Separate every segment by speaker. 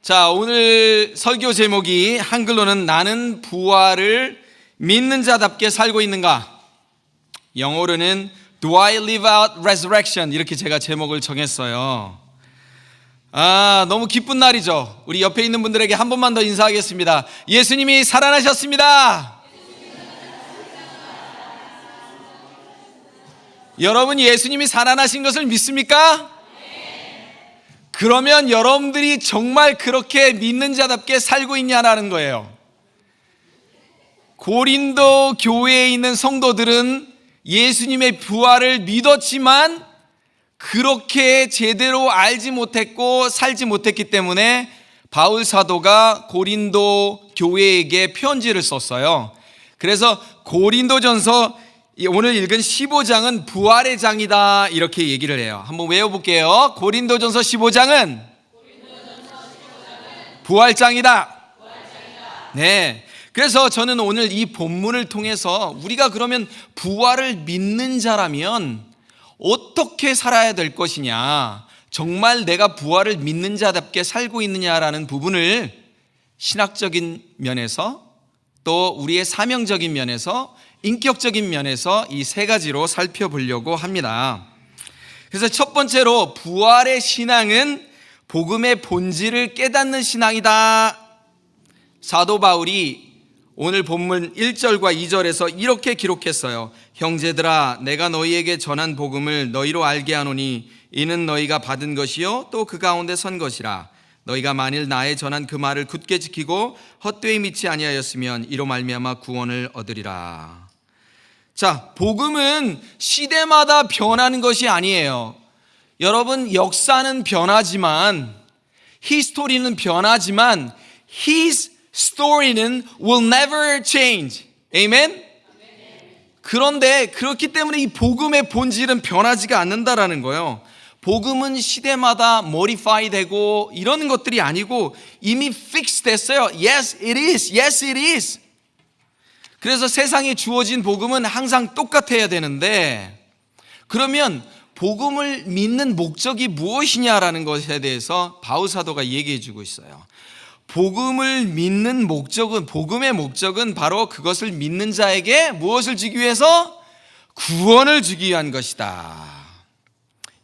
Speaker 1: 자, 오늘 설교 제목이 한글로는 나는 부활을 믿는 자답게 살고 있는가? 영어로는 Do I live out resurrection? 이렇게 제가 제목을 정했어요. 너무 기쁜 날이죠. 우리 옆에 있는 분들에게 한 번만 더 인사하겠습니다. 예수님이 살아나셨습니다. 여러분, 예수님이 살아나신 것을 믿습니까? 그러면 여러분들이 정말 그렇게 믿는 자답게 살고 있냐라는 거예요. 고린도 교회에 있는 성도들은 예수님의 부활을 믿었지만 그렇게 제대로 알지 못했고 살지 못했기 때문에 바울 사도가 고린도 교회에게 편지를 썼어요. 그래서 고린도전서 오늘 읽은 15장은 부활의 장이다 이렇게 얘기를 해요. 한번 외워볼게요. 고린도전서 15장은 부활장이다. 네. 그래서 저는 오늘 이 본문을 통해서 우리가 그러면 부활을 믿는 자라면 어떻게 살아야 될 것이냐, 정말 내가 부활을 믿는 자답게 살고 있느냐라는 부분을 신학적인 면에서 또 우리의 사명적인 면에서 인격적인 면에서 이 세 가지로 살펴보려고 합니다. 그래서 첫 번째로 부활의 신앙은 복음의 본질을 깨닫는 신앙이다. 사도 바울이 오늘 본문 1절과 2절에서 이렇게 기록했어요. 형제들아, 내가 너희에게 전한 복음을 너희로 알게 하노니 이는 너희가 받은 것이요 또 그 가운데 선 것이라. 너희가 만일 나의 전한 그 말을 굳게 지키고 헛되이 믿지 아니하였으면 이로 말미암아 구원을 얻으리라. 자, 복음은 시대마다 변하는 것이 아니에요. 여러분, 역사는 변하지만, 히스토리는 변하지만, His story는 will never change. 아멘? 그런데 그렇기 때문에 이 복음의 본질은 변하지가 않는다라는 거예요. 복음은 시대마다 modify 되고 이런 것들이 아니고 이미 fix 됐어요. Yes, it is. Yes, it is. 그래서 세상에 주어진 복음은 항상 똑같아야 되는데, 그러면 복음을 믿는 목적이 무엇이냐라는 것에 대해서 바울 사도가 얘기해 주고 있어요. 복음을 믿는 목적은, 복음의 목적은 바로 그것을 믿는 자에게 무엇을 주기 위해서? 구원을 주기 위한 것이다.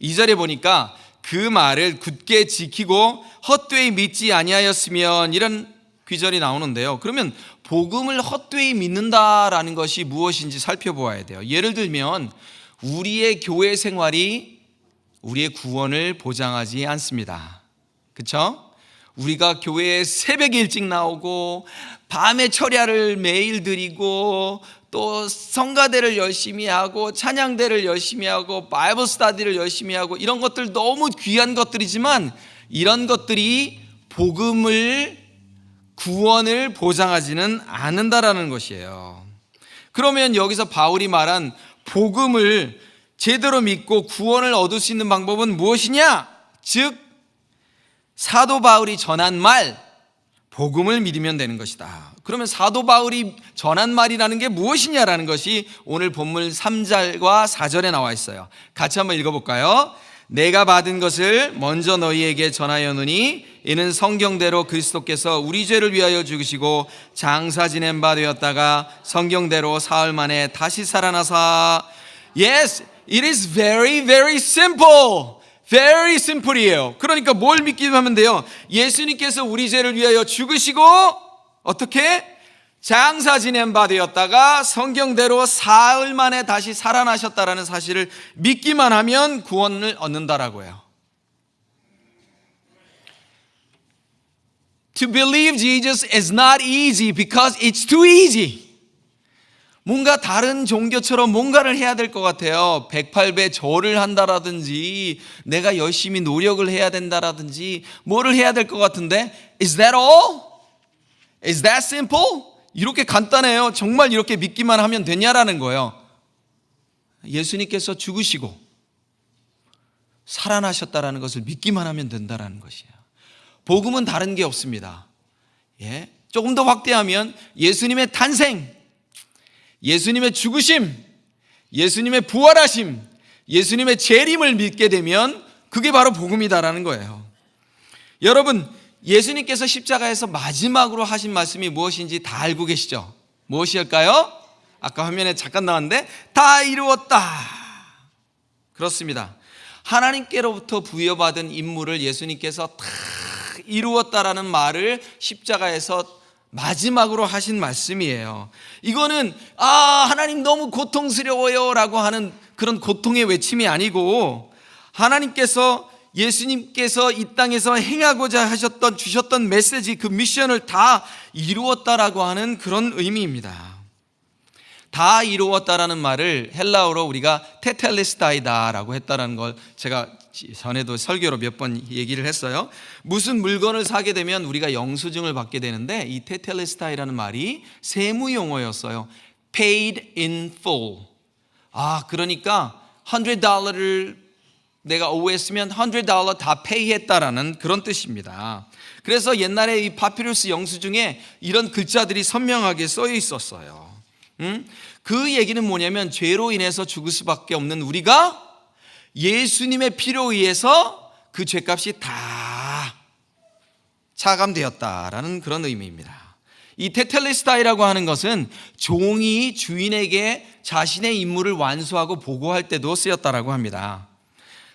Speaker 1: 2절에 보니까 그 말을 굳게 지키고 헛되이 믿지 아니하였으면, 이런 귀절이 나오는데요. 그러면 복음을 헛되이 믿는다라는 것이 무엇인지 살펴보아야 돼요. 예를 들면 우리의 교회 생활이 우리의 구원을 보장하지 않습니다. 그렇죠? 우리가 교회에 새벽에 일찍 나오고 밤에 철야를 매일 드리고 또 성가대를 열심히 하고 찬양대를 열심히 하고 바이블 스터디를 열심히 하고 이런 것들 너무 귀한 것들이지만 이런 것들이 복음을, 구원을 보장하지는 않는다라는 것이에요. 그러면 여기서 바울이 말한 복음을 제대로 믿고 구원을 얻을 수 있는 방법은 무엇이냐? 즉 사도 바울이 전한 말, 복음을 믿으면 되는 것이다. 그러면 사도 바울이 전한 말이라는 게 무엇이냐라는 것이 오늘 본문 3절과 4절에 나와 있어요. 같이 한번 읽어볼까요? 내가 받은 것을 먼저 너희에게 전하였노니 이는 성경대로 그리스도께서 우리 죄를 위하여 죽으시고 장사 지낸 바 되었다가 성경대로 사흘 만에 다시 살아나사. Yes, it is very, very simple. Very simple이에요. 그러니까 뭘 믿기만 하면 돼요? 예수님께서 우리 죄를 위하여 죽으시고 어떻게? 장사 지낸 바 되었다가 성경대로 사흘 만에 다시 살아나셨다라는 사실을 믿기만 하면 구원을 얻는다라고 해요. To believe Jesus is not easy because it's too easy. 뭔가 다른 종교처럼 뭔가를 해야 될 것 같아요. 108배 절을 한다라든지 내가 열심히 노력을 해야 된다라든지 뭐를 해야 될 것 같은데, Is that all? Is that simple? 이렇게 간단해요. 정말 이렇게 믿기만 하면 되냐라는 거예요. 예수님께서 죽으시고 살아나셨다라는 것을 믿기만 하면 된다라는 것이에요. 복음은 다른 게 없습니다. 조금 더 확대하면 예수님의 탄생, 예수님의 죽으심, 예수님의 부활하심, 예수님의 재림을 믿게 되면 그게 바로 복음이다라는 거예요. 여러분, 예수님께서 십자가에서 마지막으로 하신 말씀이 무엇인지 다 알고 계시죠? 무엇일까요? 아까 화면에 잠깐 나왔는데 다 이루었다. 그렇습니다. 하나님께로부터 부여받은 임무를 예수님께서 다 이루었다라는 말을 십자가에서 마지막으로 하신 말씀이에요. 이거는 하나님 너무 고통스러워요 라고 하는 그런 고통의 외침이 아니고, 하나님께서 예수님께서 이 땅에서 행하고자 주셨던 메시지, 그 미션을 다 이루었다라고 하는 그런 의미입니다. 다 이루었다라는 말을 헬라어로 우리가 테텔레스타이다라고 했다라는 걸 제가 전에도 설교로 몇 번 얘기를 했어요. 무슨 물건을 사게 되면 우리가 영수증을 받게 되는데, 이 테텔레스타이라는 말이 세무 용어였어요. Paid in full. 그러니까 $100를 내가 오해했으면 $100 다 페이했다라는 그런 뜻입니다. 그래서 옛날에 이 파피루스 영수증에 이런 글자들이 선명하게 쓰여 있었어요. 그 얘기는 뭐냐면, 죄로 인해서 죽을 수밖에 없는 우리가 예수님의 피로 의해서 그 죄값이 다 차감되었다라는 그런 의미입니다. 이 테텔레스타이라고 하는 것은 종이 주인에게 자신의 임무를 완수하고 보고할 때도 쓰였다라고 합니다.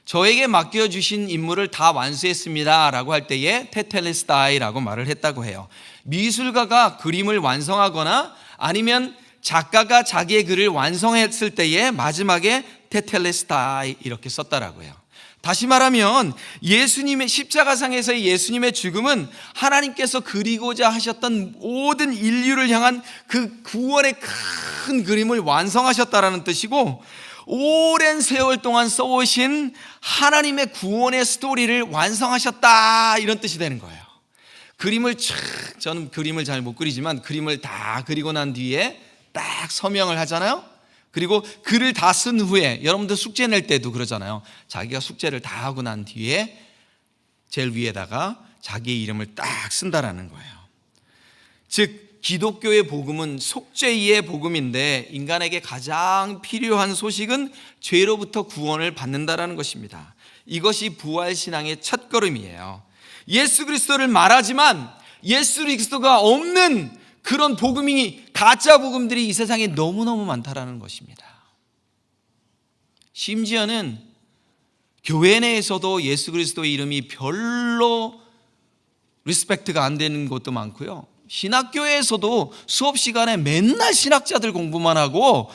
Speaker 1: 저에게 맡겨주신 임무를 다 완수했습니다 라고 할 때에 테텔레스타이라고 말을 했다고 해요. 미술가가 그림을 완성하거나 아니면 작가가 자기의 글을 완성했을 때에 마지막에 테텔레스타이 이렇게 썼다라고요. 다시 말하면 예수님의 십자가상에서의 예수님의 죽음은 하나님께서 그리고자 하셨던 모든 인류를 향한 그 구원의 큰 그림을 완성하셨다라는 뜻이고, 오랜 세월 동안 써오신 하나님의 구원의 스토리를 완성하셨다, 이런 뜻이 되는 거예요. 저는 그림을 잘 못 그리지만 그림을 다 그리고 난 뒤에 딱 서명을 하잖아요. 그리고 글을 다 쓴 후에, 여러분들 숙제 낼 때도 그러잖아요. 자기가 숙제를 다 하고 난 뒤에 제일 위에다가 자기의 이름을 딱 쓴다라는 거예요. 즉 기독교의 복음은 속죄의 복음인데, 인간에게 가장 필요한 소식은 죄로부터 구원을 받는다라는 것입니다. 이것이 부활신앙의 첫걸음이에요. 예수 그리스도를 말하지만 예수 그리스도가 없는 그런 복음이, 가짜 복음들이 이 세상에 너무너무 많다라는 것입니다. 심지어는 교회 내에서도 예수 그리스도의 이름이 별로 리스펙트가 안 되는 곳도 많고요. 신학교에서도 수업 시간에 맨날 신학자들 공부만 하고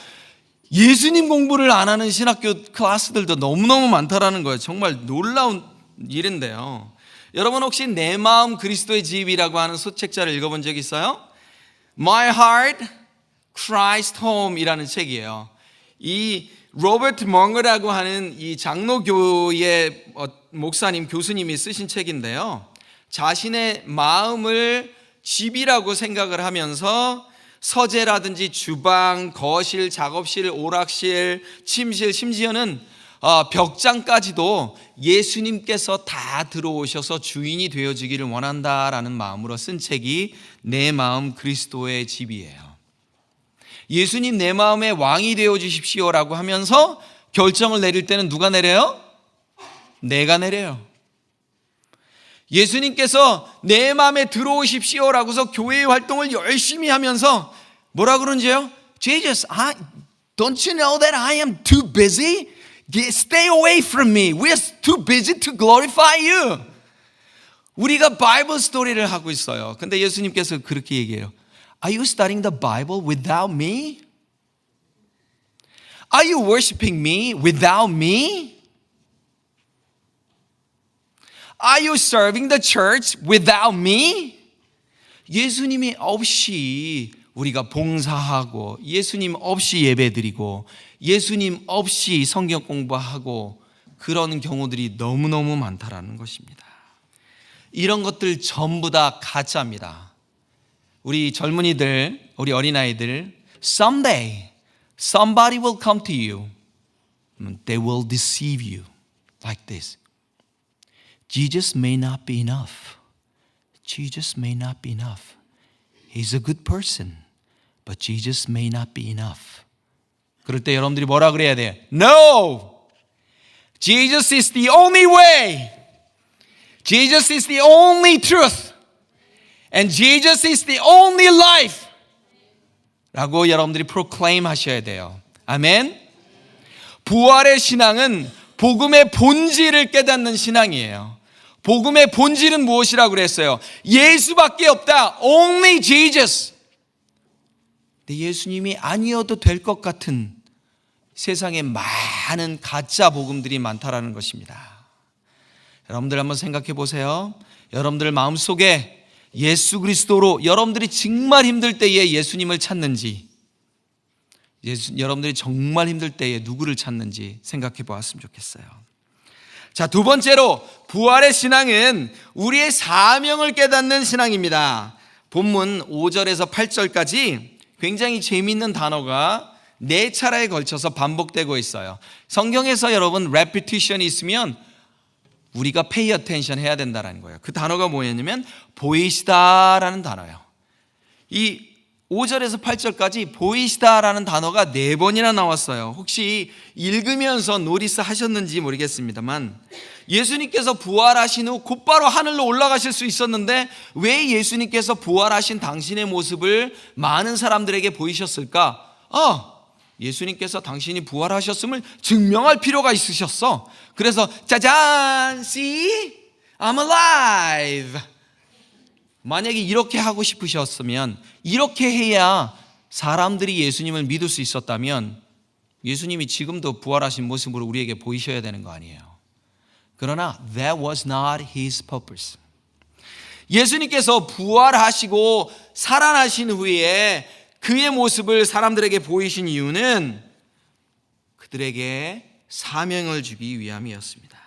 Speaker 1: 예수님 공부를 안 하는 신학교 클래스들도 너무너무 많다라는 거예요. 정말 놀라운 일인데요. 여러분 혹시 내 마음 그리스도의 집이라고 하는 소책자를 읽어본 적 있어요? My Heart, Christ Home 이라는 책이에요. 이 로버트 멍어라고 하는 이 장로교의 목사님, 교수님이 쓰신 책인데요. 자신의 마음을 집이라고 생각을 하면서 서재라든지 주방, 거실, 작업실, 오락실, 침실, 심지어는 벽장까지도 예수님께서 다 들어오셔서 주인이 되어주기를 원한다라는 마음으로 쓴 책이 내 마음 그리스도의 집이에요. 예수님 내 마음의 왕이 되어 주십시오라고 하면서 결정을 내릴 때는 누가 내려요? 내가 내려요. 예수님께서 내 마음에 들어오십시오라고서 교회의 활동을 열심히 하면서 뭐라 그런지요? Jesus, don't you know that I am too busy? Stay away from me. We are too busy to glorify you. 우리가 바이블 스토리를 하고 있어요. 근데 예수님께서 그렇게 얘기해요. Are you studying the Bible without me? Are you worshiping me without me? Are you serving the church without me? 예수님이 없이 우리가 봉사하고, 예수님 없이 예배드리고, 예수님 없이 성경 공부하고, 그런 경우들이 너무너무 많다라는 것입니다. 이런 것들 전부 다 가짜입니다. 우리 젊은이들, 우리 어린아이들, someday somebody will come to you. They will deceive you like this. Jesus may not be enough. Jesus may not be enough. He's a good person, but Jesus may not be enough. 그럴 때 여러분들이 뭐라 그래야 돼요? No! Jesus is the only way. Jesus is the only truth. And Jesus is the only life. 라고 여러분들이 proclaim 하셔야 돼요. 아멘. 부활의 신앙은 복음의 본질을 깨닫는 신앙이에요. 복음의 본질은 무엇이라고 그랬어요? 예수밖에 없다. Only Jesus. 근데 예수님이 아니어도 될 것 같은 세상에 많은 가짜 복음들이 많다라는 것입니다. 여러분들 한번 생각해 보세요. 여러분들 마음속에 예수 그리스도로 여러분들이 정말 힘들 때에 예수님을 찾는지, 여러분들이 정말 힘들 때에 누구를 찾는지 생각해 보았으면 좋겠어요. 자, 두 번째로 부활의 신앙은 우리의 사명을 깨닫는 신앙입니다. 본문 5절에서 8절까지 굉장히 재미있는 단어가 4차례에 걸쳐서 반복되고 있어요. 성경에서 여러분 repetition이 있으면 우리가 pay attention 해야 된다는 거예요. 그 단어가 뭐였냐면 보이시다라는 단어예요. 이 5절에서 8절까지 보이시다라는 단어가 4번이나 나왔어요. 혹시 읽으면서 노리스 하셨는지 모르겠습니다만 예수님께서 부활하신 후 곧바로 하늘로 올라가실 수 있었는데 왜 예수님께서 부활하신 당신의 모습을 많은 사람들에게 보이셨을까? 예수님께서 당신이 부활하셨음을 증명할 필요가 있으셨어. 그래서 짜잔, see, I'm alive. 만약에 이렇게 하고 싶으셨으면, 이렇게 해야 사람들이 예수님을 믿을 수 있었다면 예수님이 지금도 부활하신 모습으로 우리에게 보이셔야 되는 거 아니에요. 그러나 that was not his purpose. 예수님께서 부활하시고 살아나신 후에 그의 모습을 사람들에게 보이신 이유는 그들에게 사명을 주기 위함이었습니다.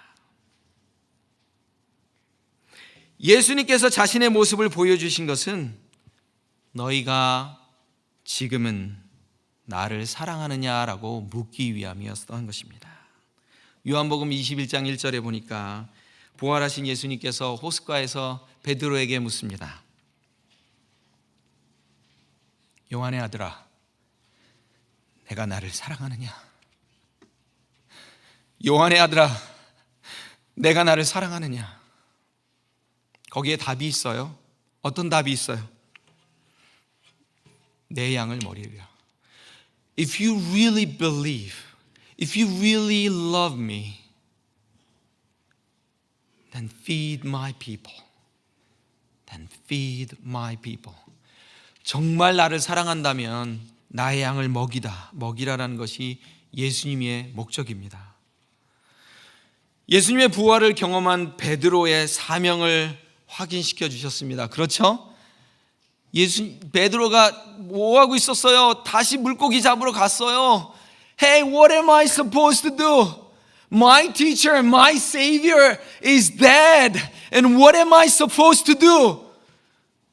Speaker 1: 예수님께서 자신의 모습을 보여주신 것은 너희가 지금은 나를 사랑하느냐라고 묻기 위함이었던 것입니다. 요한복음 21장 1절에 보니까 부활하신 예수님께서 호숫가에서 베드로에게 묻습니다. 요한의 아들아, 내가 나를 사랑하느냐? 요한의 아들아, 내가 나를 사랑하느냐? 거기에 답이 있어요. 어떤 답이 있어요? 내 양을 먹이리라. If you really believe, if you really love me, then feed my people. Then feed my people. 정말 나를 사랑한다면 나의 양을 먹이라라는 것이 예수님의 목적입니다. 예수님의 부활을 경험한 베드로의 사명을 확인시켜 주셨습니다. 그렇죠? 베드로가 뭐 하고 있었어요? 다시 물고기 잡으러 갔어요. Hey, what am I supposed to do? My teacher, my savior is dead. And what am I supposed to do?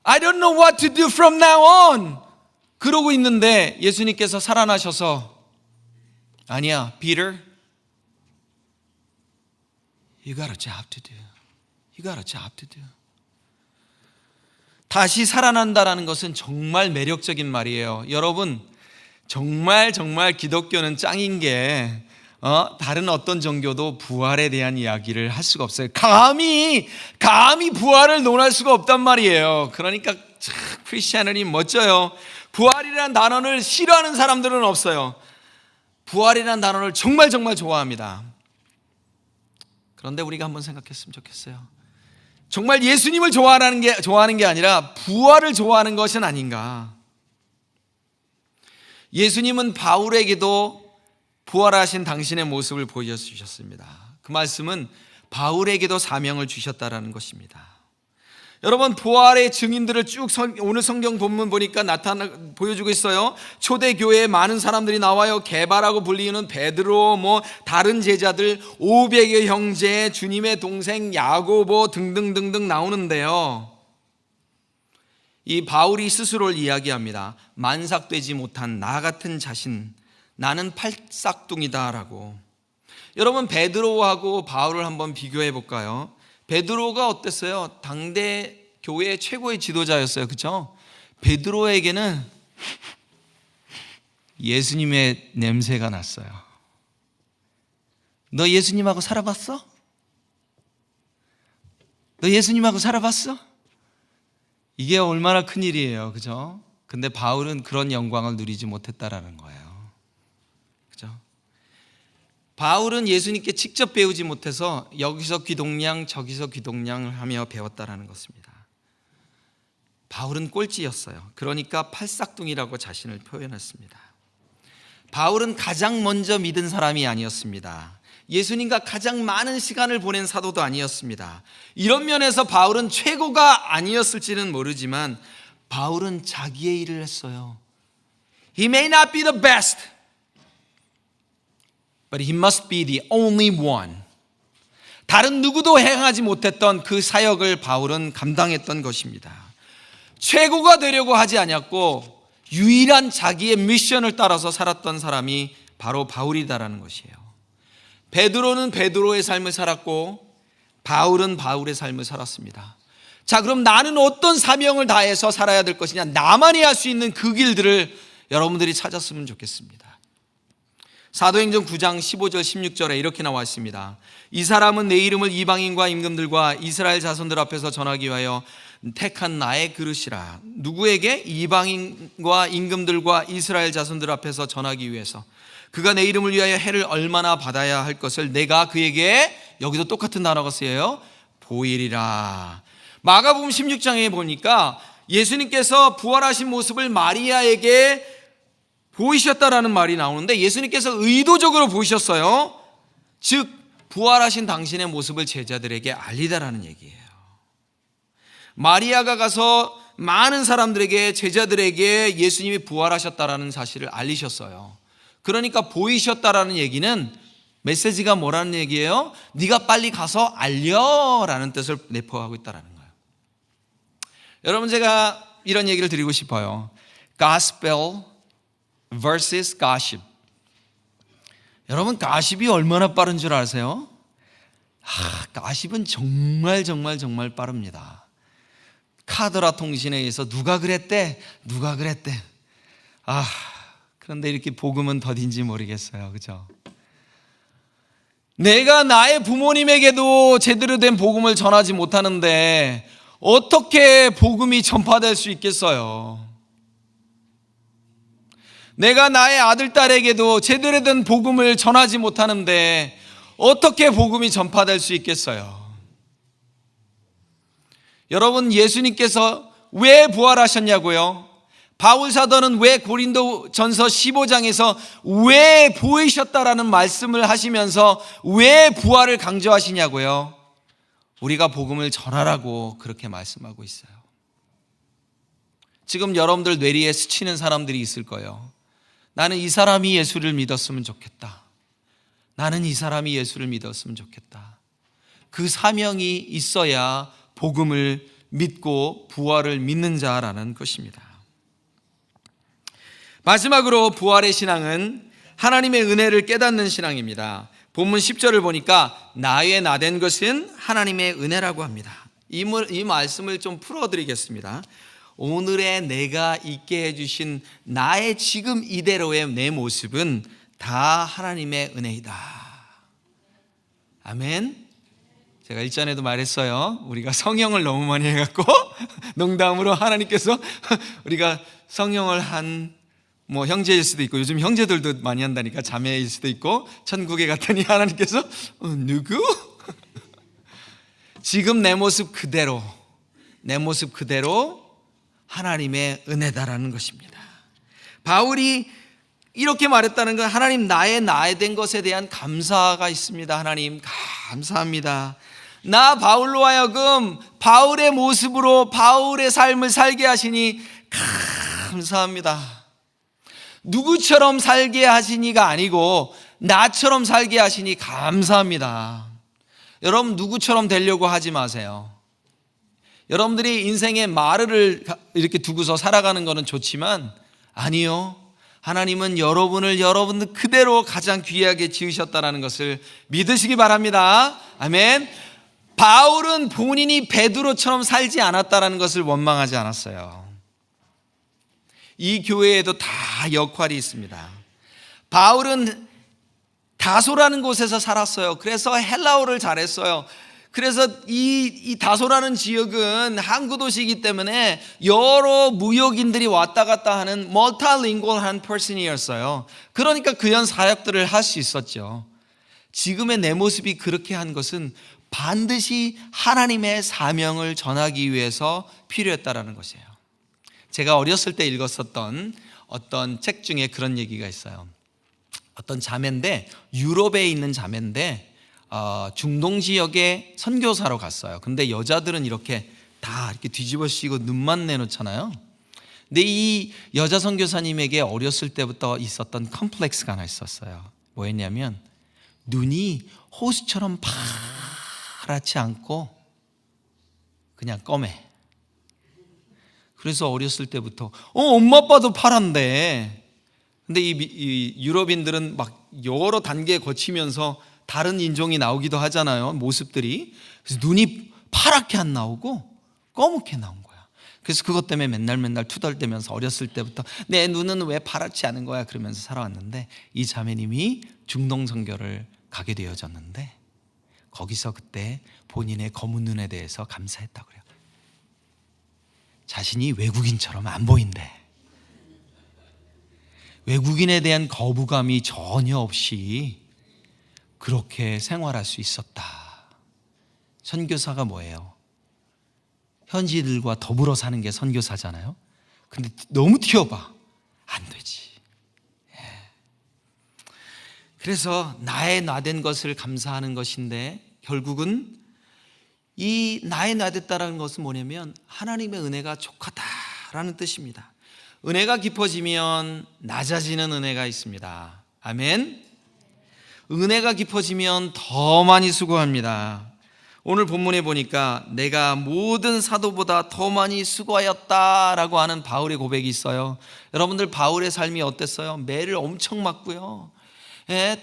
Speaker 1: I don't know what to do from now on. 그러고 있는데 예수님께서 살아나셔서 아니야, Peter. You got a job to do. You got a job to do. 다시 살아난다라는 것은 정말 매력적인 말이에요. 여러분, 정말 기독교는 짱인 게 다른 어떤 종교도 부활에 대한 이야기를 할 수가 없어요. 감히 부활을 논할 수가 없단 말이에요. 그러니까 크리스천이 멋져요. 부활이라는 단어를 싫어하는 사람들은 없어요. 부활이라는 단어를 정말 좋아합니다. 그런데 우리가 한번 생각했으면 좋겠어요. 정말 예수님을 좋아하는 게 아니라 부활을 좋아하는 것은 아닌가. 예수님은 바울에게도 부활하신 당신의 모습을 보여주셨습니다. 그 말씀은 바울에게도 사명을 주셨다라는 것입니다. 여러분, 부활의 증인들을 쭉 오늘 성경 본문 보니까 보여주고 있어요. 초대교회에 많은 사람들이 나와요. 게바라고 불리는 베드로, 다른 제자들, 500여 형제, 주님의 동생 야고보 등등 나오는데요. 이 바울이 스스로를 이야기합니다. 만삭되지 못한 나 같은 자신, 나는 팔싹둥이다라고. 여러분, 베드로하고 바울을 한번 비교해 볼까요? 베드로가 어땠어요? 당대 교회의 최고의 지도자였어요. 그렇죠? 베드로에게는 예수님의 냄새가 났어요. 너 예수님하고 살아봤어? 너 예수님하고 살아봤어? 이게 얼마나 큰 일이에요. 그죠? 근데 바울은 그런 영광을 누리지 못했다라는 거예요. 그죠? 바울은 예수님께 직접 배우지 못해서 여기서 귀동냥 저기서 귀동냥을 하며 배웠다라는 것입니다. 바울은 꼴찌였어요. 그러니까 팔싹둥이라고 자신을 표현했습니다. 바울은 가장 먼저 믿은 사람이 아니었습니다. 예수님과 가장 많은 시간을 보낸 사도도 아니었습니다. 이런 면에서 바울은 최고가 아니었을지는 모르지만 바울은 자기의 일을 했어요. He may not be the best, but he must be the only one. 다른 누구도 행하지 못했던 그 사역을 바울은 감당했던 것입니다. 최고가 되려고 하지 않았고 유일한 자기의 미션을 따라서 살았던 사람이 바로 바울이다라는 것이에요. 베드로는 베드로의 삶을 살았고 바울은 바울의 삶을 살았습니다. 자, 그럼 나는 어떤 사명을 다해서 살아야 될 것이냐? 나만이 할 수 있는 그 길들을 여러분들이 찾았으면 좋겠습니다. 사도행전 9장 15절 16절에 이렇게 나와 있습니다. 이 사람은 내 이름을 이방인과 임금들과 이스라엘 자손들 앞에서 전하기 위하여 택한 나의 그릇이라. 누구에게? 이방인과 임금들과 이스라엘 자손들 앞에서 전하기 위해서. 그가 내 이름을 위하여 해를 얼마나 받아야 할 것을 내가 그에게, 여기도 똑같은 단어가 쓰여요, 보이리라. 마가복음 16장에 보니까 예수님께서 부활하신 모습을 마리아에게 보이셨다라는 말이 나오는데 예수님께서 의도적으로 보이셨어요. 즉 부활하신 당신의 모습을 제자들에게 알리다라는 얘기예요. 마리아가 가서 많은 사람들에게, 제자들에게 예수님이 부활하셨다라는 사실을 알리셨어요. 그러니까 보이셨다라는 얘기는 메시지가 뭐라는 얘기예요? 네가 빨리 가서 알려라는 뜻을 내포하고 있다라는 거예요. 여러분, 제가 이런 얘기를 드리고 싶어요. Gospel versus gossip. 여러분, 가십이 얼마나 빠른 줄 아세요? 가십은 정말 빠릅니다. 카더라 통신에 의해서 누가 그랬대. 그런데 이렇게 복음은 더딘지 모르겠어요. 그죠? 내가 나의 부모님에게도 제대로 된 복음을 전하지 못하는데 어떻게 복음이 전파될 수 있겠어요? 내가 나의 아들, 딸에게도 제대로 된 복음을 전하지 못하는데 어떻게 복음이 전파될 수 있겠어요? 여러분, 예수님께서 왜 부활하셨냐고요? 바울 사도는 왜 고린도전서 15장에서 왜 보이셨다라는 말씀을 하시면서 왜 부활을 강조하시냐고요? 우리가 복음을 전하라고 그렇게 말씀하고 있어요. 지금 여러분들 뇌리에 스치는 사람들이 있을 거예요. 나는 이 사람이 예수를 믿었으면 좋겠다. 나는 이 사람이 예수를 믿었으면 좋겠다. 그 사명이 있어야 복음을 믿고 부활을 믿는 자라는 것입니다. 마지막으로 부활의 신앙은 하나님의 은혜를 깨닫는 신앙입니다. 본문 10절을 보니까 나의 나된 것은 하나님의 은혜라고 합니다. 이 말씀을 좀 풀어드리겠습니다. 오늘의 내가 있게 해주신 나의 지금 이대로의 내 모습은 다 하나님의 은혜이다. 아멘. 제가 일전에도 말했어요. 우리가 성형을 너무 많이 해갖고 농담으로 하나님께서 우리가 성형을 한 형제일 수도 있고, 요즘 형제들도 많이 한다니까, 자매일 수도 있고, 천국에 갔더니 하나님께서 누구? 지금 내 모습 그대로 하나님의 은혜다라는 것입니다. 바울이 이렇게 말했다는 건 하나님, 나의 된 것에 대한 감사가 있습니다. 하나님 감사합니다. 나 바울로 하여금 바울의 모습으로 바울의 삶을 살게 하시니 감사합니다. 누구처럼 살게 하시니가 아니고 나처럼 살게 하시니 감사합니다. 여러분, 누구처럼 되려고 하지 마세요. 여러분들이 인생에 마르를 이렇게 두고서 살아가는 것은 좋지만 아니요, 하나님은 여러분들 그대로 가장 귀하게 지으셨다는 것을 믿으시기 바랍니다. 아멘. 바울은 본인이 베드로처럼 살지 않았다는 것을 원망하지 않았어요. 이 교회에도 다 역할이 있습니다. 바울은 다소라는 곳에서 살았어요. 그래서 헬라어를 잘했어요. 그래서 이 다소라는 지역은 항구 도시이기 때문에 여러 무역인들이 왔다 갔다 하는 멀티링구얼한 퍼슨이었어요. 그러니까 그런 사역들을 할 수 있었죠. 지금의 내 모습이 그렇게 한 것은 반드시 하나님의 사명을 전하기 위해서 필요했다라는 것이에요. 제가 어렸을 때 읽었었던 어떤 책 중에 그런 얘기가 있어요. 어떤 자매인데, 유럽에 있는 자매인데 중동 지역에 선교사로 갔어요. 근데 여자들은 이렇게 다 이렇게 뒤집어 씌고 눈만 내놓잖아요. 근데 이 여자 선교사님에게 어렸을 때부터 있었던 컴플렉스가 하나 있었어요. 뭐였냐면 눈이 호수처럼 파랗지 않고 그냥 검해. 그래서 어렸을 때부터 엄마 아빠도 파란데, 근데 이 유럽인들은 막 여러 단계 거치면서 다른 인종이 나오기도 하잖아요, 모습들이. 그래서 눈이 파랗게 안 나오고 검게 나온 거야. 그래서 그것 때문에 맨날 투덜대면서 어렸을 때부터 내 눈은 왜 파랗지 않은 거야 그러면서 살아왔는데, 이 자매님이 중동 선교를 가게 되어졌는데 거기서 그때 본인의 검은 눈에 대해서 감사했다고 그래요. 자신이 외국인처럼 안 보인대. 외국인에 대한 거부감이 전혀 없이 그렇게 생활할 수 있었다. 선교사가 뭐예요? 현지들과 더불어 사는 게 선교사잖아요. 근데 너무 튀어봐. 안 되지. 그래서 나의 나된 것을 감사하는 것인데, 결국은 이 나의 나됐다라는 것은 뭐냐면 하나님의 은혜가 족하다라는 뜻입니다. 은혜가 깊어지면 낮아지는 은혜가 있습니다. 아멘. 은혜가 깊어지면 더 많이 수고합니다. 오늘 본문에 보니까 내가 모든 사도보다 더 많이 수고하였다라고 하는 바울의 고백이 있어요. 여러분들, 바울의 삶이 어땠어요? 매를 엄청 맞고요.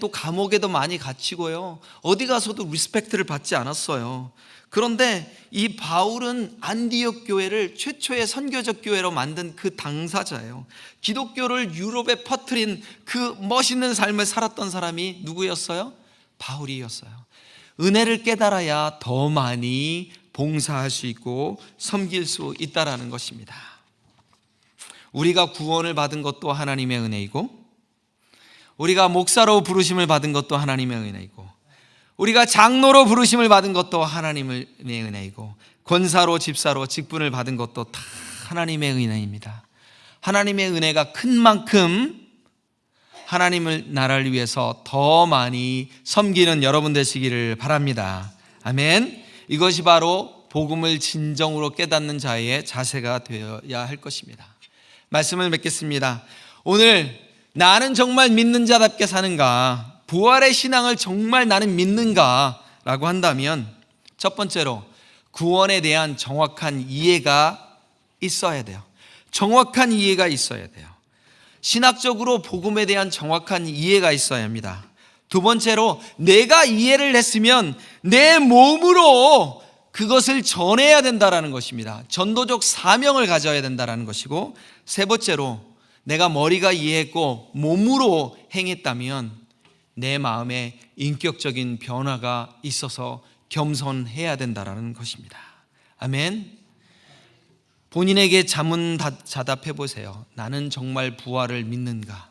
Speaker 1: 또 감옥에도 많이 갇히고요. 어디 가서도 리스펙트를 받지 않았어요. 그런데 이 바울은 안디옥 교회를 최초의 선교적 교회로 만든 그 당사자예요. 기독교를 유럽에 퍼뜨린 그 멋있는 삶을 살았던 사람이 누구였어요? 바울이었어요. 은혜를 깨달아야 더 많이 봉사할 수 있고 섬길 수 있다라는 것입니다. 우리가 구원을 받은 것도 하나님의 은혜이고, 우리가 목사로 부르심을 받은 것도 하나님의 은혜이고, 우리가 장로로 부르심을 받은 것도 하나님의 은혜이고, 권사로 집사로 직분을 받은 것도 다 하나님의 은혜입니다. 하나님의 은혜가 큰 만큼 하나님의 나라를 위해서 더 많이 섬기는 여러분 되시기를 바랍니다. 아멘. 이것이 바로 복음을 진정으로 깨닫는 자의 자세가 되어야 할 것입니다. 말씀을 맺겠습니다. 오늘 나는 정말 믿는 자답게 사는가, 부활의 신앙을 정말 나는 믿는가 라고 한다면, 첫 번째로 구원에 대한 정확한 이해가 있어야 돼요. 정확한 이해가 있어야 돼요. 신학적으로 복음에 대한 정확한 이해가 있어야 합니다. 두 번째로 내가 이해를 했으면 내 몸으로 그것을 전해야 된다는 것입니다. 전도적 사명을 가져야 된다는 것이고, 세 번째로 내가 머리가 이해했고 몸으로 행했다면 내 마음에 인격적인 변화가 있어서 겸손해야 된다는 것입니다. 아멘. 본인에게 자문자답해 보세요. 나는 정말 부활을 믿는가?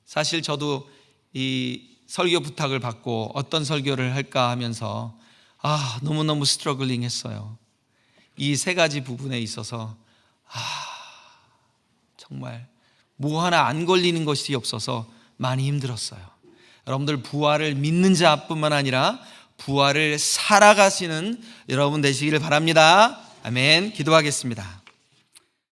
Speaker 1: 사실 저도 이 설교 부탁을 받고 어떤 설교를 할까 하면서 너무너무 스트러글링 했어요. 이 세 가지 부분에 있어서 정말 뭐 하나 안 걸리는 것이 없어서 많이 힘들었어요. 여러분들, 부활을 믿는 자뿐만 아니라 부활을 살아가시는 여러분 되시기를 바랍니다. 아멘. 기도하겠습니다.